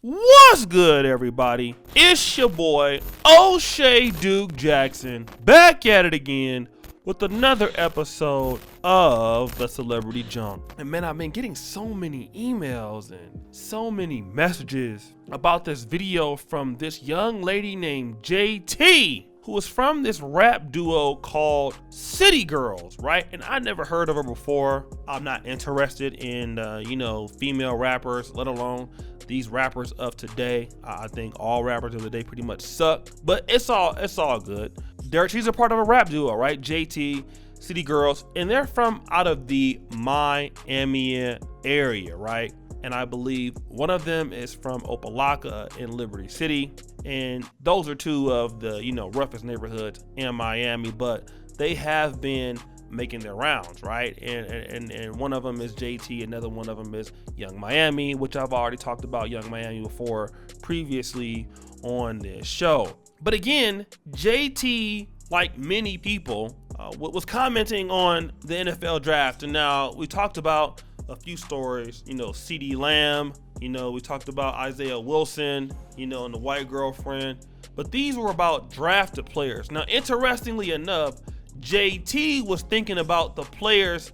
What's good, everybody? It's your boy, O'Shea Duke Jackson, back at it again with another episode of The Celebrity Junk. And man, I've been getting so many emails and so many messages about this video from this young lady named JT, who was from this rap duo called City Girls, right? And I never heard of her before. I'm not interested in, female rappers, let alone these rappers of today. I think all rappers of the day pretty much suck, but it's all good. She's a part of a rap duo, right? JT, City Girls, and they're from out of the Miami area, right? And I believe one of them is from Opelika in Liberty City. And those are two of the, roughest neighborhoods in Miami, but they have been making their rounds, right? And one of them is JT, another one of them is Young Miami, which I've already talked about Young Miami before previously on this show. But again, JT, like many people, was commenting on the NFL draft. And now we talked about a few stories, CeeDee Lamb, we talked about Isaiah Wilson, and the white girlfriend, but these were about drafted players. Now, interestingly enough, JT was thinking about the players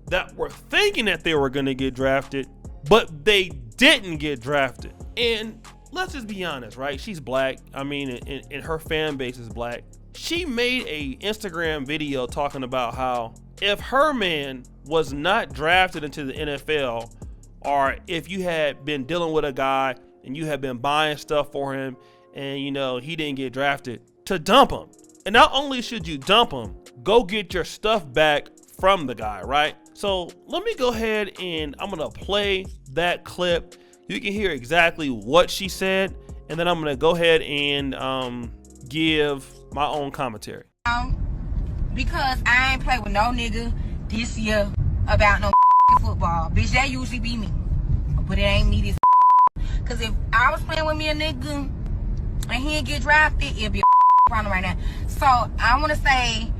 that were thinking that they were going to get drafted, but they didn't get drafted. And let's just be honest, right? She's black. I mean, and her fan base is black. She made a Instagram video talking about how if her man was not drafted into the NFL, or if you had been dealing with a guy and you had been buying stuff for him and he didn't get drafted, to dump him. And not only should you dump him, go get your stuff back from the guy, right? So let me go ahead and I'm gonna play that clip. You can hear exactly what she said, and then I'm gonna go ahead and give my own commentary. Because I ain't played with no nigga this year about no football. Bitch, that usually be me. But it ain't me this. Cause if I was playing with me a nigga and he didn't get drafted, it'd be a problem right now. So I wanna say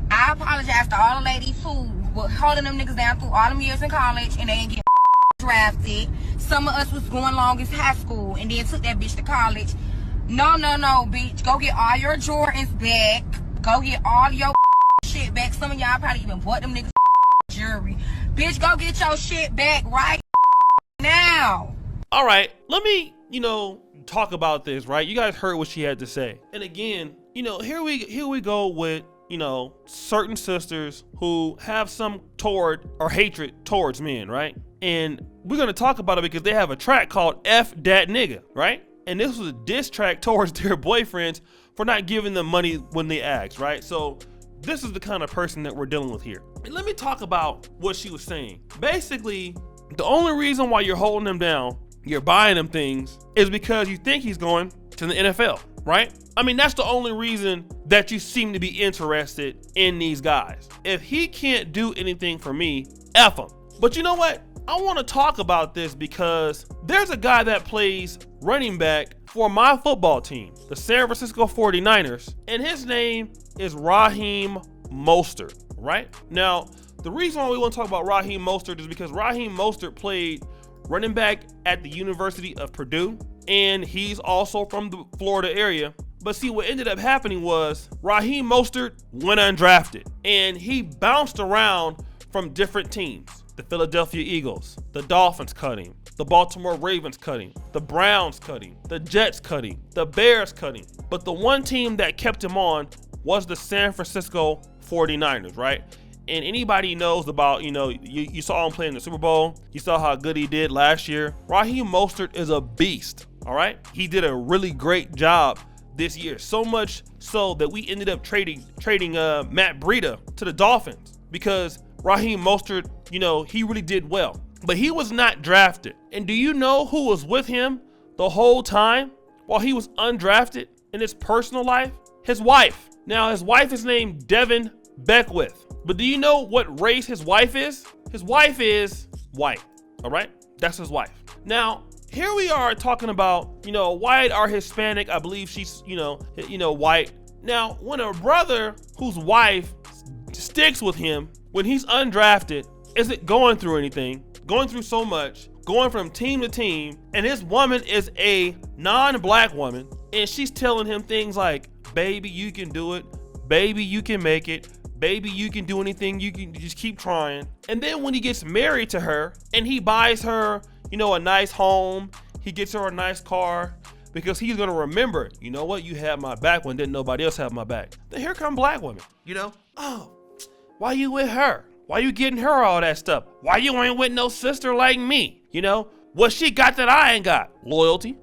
I apologize to all the ladies who were holding them niggas down through all them years in college and they didn't get drafted. Some of us was going long as high school and then took that bitch to college. No, bitch. Go get all your Jordans back. Go get all your shit back. Some of y'all probably even bought them niggas jewelry. Bitch, go get your shit back right now. All right, let me, talk about this, right? You guys heard what she had to say. And again, here we go with, certain sisters who have some hatred towards men, right? And we're going to talk about it because they have a track called F Dat Nigga, right? And this was a diss track towards their boyfriends for not giving them money when they asked, right? So this is the kind of person that we're dealing with here. And let me talk about what she was saying. Basically, the only reason why you're holding him down, you're buying him things, is because you think he's going to the NFL, right? I mean, that's the only reason that you seem to be interested in these guys. If he can't do anything for me, F him. But you know what? I want to talk about this because there's a guy that plays running back for my football team, the San Francisco 49ers, and his name is Raheem Mostert, right? Now, the reason why we want to talk about Raheem Mostert is because Raheem Mostert played running back at the University of Purdue, and he's also from the Florida area. But see, what ended up happening was Raheem Mostert went undrafted, and he bounced around from different teams. The Philadelphia Eagles, the Dolphins cut him, the Baltimore Ravens cut him, the Browns cut him, the Jets cut him, the Bears cut him. But the one team that kept him on was the San Francisco 49ers, right? And anybody knows about, you saw him play in the Super Bowl. You saw how good he did last year. Raheem Mostert is a beast, all right? He did a really great job this year. So much so that we ended up trading Matt Breida to the Dolphins because Raheem Mostert, he really did well. But he was not drafted. And do you know who was with him the whole time while he was undrafted in his personal life? His wife. Now, his wife is named Devin Beckwith. But do you know what race his wife is? His wife is white, all right? That's his wife. Now, here we are talking about, white or Hispanic. I believe she's, white. Now, when a brother whose wife sticks with him when he's undrafted, isn't going through anything, going through so much, going from team to team, and this woman is a non-black woman, and she's telling him things like, baby, you can do it. Baby, you can make it. Baby, you can do anything. You can just keep trying. And then when he gets married to her and he buys her, you know, a nice home, he gets her a nice car, because he's gonna remember, you know what, you had my back when didn't nobody else have my back. Then here come black women, you know, oh, why you with her? Why you getting her all that stuff? Why you ain't with no sister like me? You know, what she got that I ain't got? Loyalty.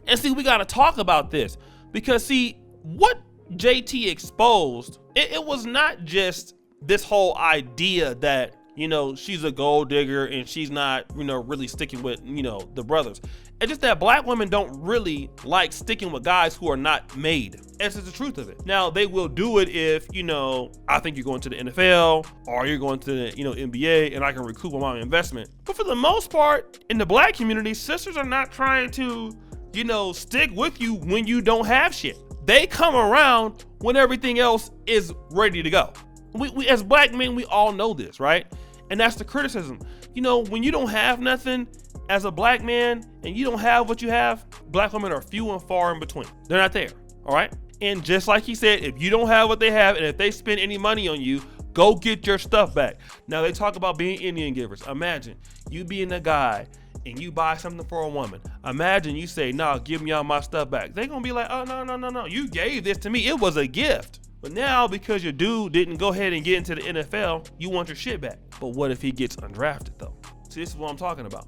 And see, we gotta talk about this, because see, what JT exposed, it was not just this whole idea that, you know, she's a gold digger and she's not, you know, really sticking with, you know, the brothers. It's just that black women don't really like sticking with guys who are not made. That's just the truth of it. Now, they will do it if, you know, I think you're going to the NFL or you're going to the, you know, NBA and I can recoup on my investment. But for the most part, in the black community, sisters are not trying to, you know, stick with you when you don't have shit. They come around when everything else is ready to go. We as black men, we all know this, right? And that's the criticism. You know, when you don't have nothing as a black man and you don't have what you have, black women are few and far in between. They're not there, all right? And just like he said, if you don't have what they have and if they spend any money on you, go get your stuff back. Now, they talk about being Indian givers. Imagine you being a guy and you buy something for a woman. Imagine you say, nah, give me all my stuff back. They're gonna be like, oh, no. You gave this to me. It was a gift. But now, because your dude didn't go ahead and get into the NFL, you want your shit back. But what if he gets undrafted, though? See, this is what I'm talking about.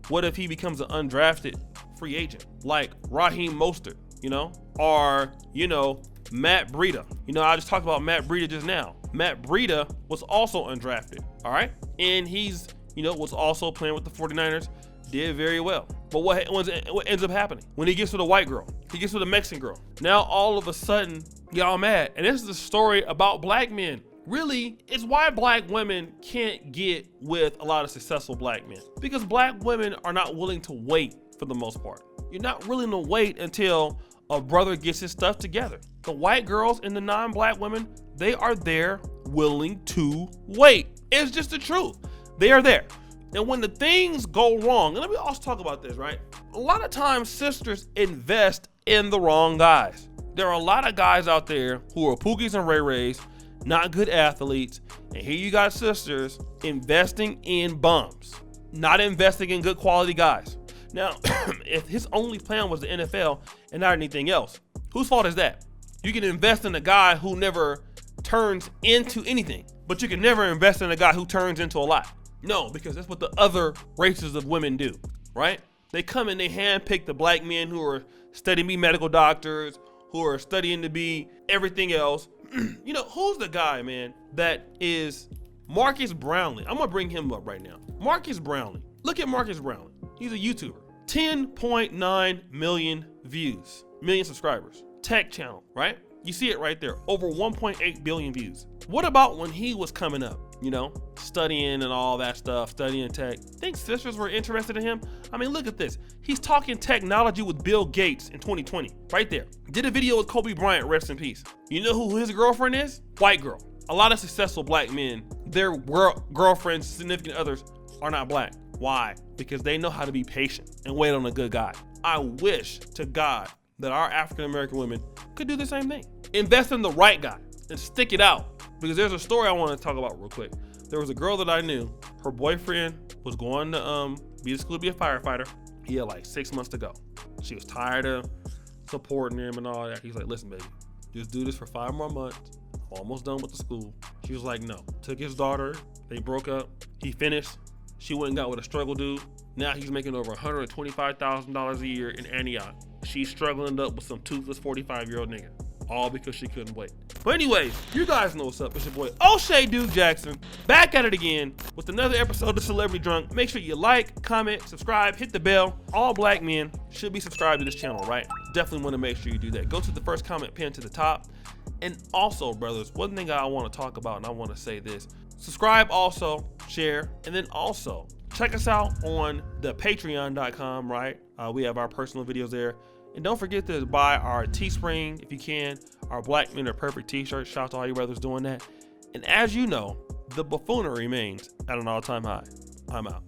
What if he becomes an undrafted free agent, like Raheem Mostert, you know, or, you know, Matt Breida? You know, I just talked about Matt Breida just now. Matt Breida was also undrafted, all right? And he's, you know, was also playing with the 49ers, did very well. But what ends up happening? When he gets with a white girl, he gets with a Mexican girl. Now, all of a sudden, y'all mad. And this is a story about black men. Really, it's why black women can't get with a lot of successful black men. Because black women are not willing to wait for the most part. You're not willing to wait until a brother gets his stuff together. The white girls and the non-black women, they are there willing to wait. It's just the truth. They are there. And when the things go wrong, and let me also talk about this, right? A lot of times sisters invest in the wrong guys. There are a lot of guys out there who are Pookies and Ray Rays, not good athletes, and here you got sisters investing in bums, not investing in good quality guys. Now, if his only plan was the NFL and not anything else, whose fault is that? You can invest in a guy who never turns into anything, but you can never invest in a guy who turns into a lot. No, because that's what the other races of women do, right? They come and they handpick the black men who are studying to be medical doctors, who are studying to be everything else. You know, who's the guy, man, that is Marcus Brownlee? I'm gonna bring him up right now. Marcus Brownlee. Look at Marcus Brownlee. He's a YouTuber. 10.9 million views, million subscribers. Tech channel, right? You see it right there. Over 1.8 billion views. What about when he was coming up? You know, studying and all that stuff, studying tech. Think sisters were interested in him? I mean, look at this. He's talking technology with Bill Gates in 2020, right there. Did a video with Kobe Bryant, rest in peace. You know who his girlfriend is? White girl. A lot of successful black men, their girlfriends, significant others are not black. Why? Because they know how to be patient and wait on a good guy. I wish to God that our African-American women could do the same thing. Invest in the right guy and stick it out. Because there's a story I want to talk about real quick. There was a girl that I knew. Her boyfriend was going to be to school to be a firefighter. He had like 6 months to go. She was tired of supporting him and all that. He's like, listen, baby, just do this for 5 more months. I'm almost done with the school. She was like, no. Took his daughter. They broke up. He finished. She went and got with a struggle dude. Now he's making over $125,000 a year in Antioch. She's struggling up with some toothless 45-year-old nigga. All because she couldn't wait. But anyways, you guys know what's up. It's your boy O'Shea Dude Jackson, back at it again with another episode of Celebrity Drunk. Make sure you like, comment, subscribe, hit the bell. All black men should be subscribed to this channel, right? Definitely want to make sure you do that. Go to the first comment pinned to the top. And also, brothers, one thing I want to talk about, and I want to say this. Subscribe also, share, and then also check us out on the patreon.com, right? We have our personal videos there. And don't forget to buy our Teespring, if you can, our Black Men Are Perfect t-shirt. Shout out to all you brothers doing that. And as you know, the buffoonery remains at an all-time high. I'm out.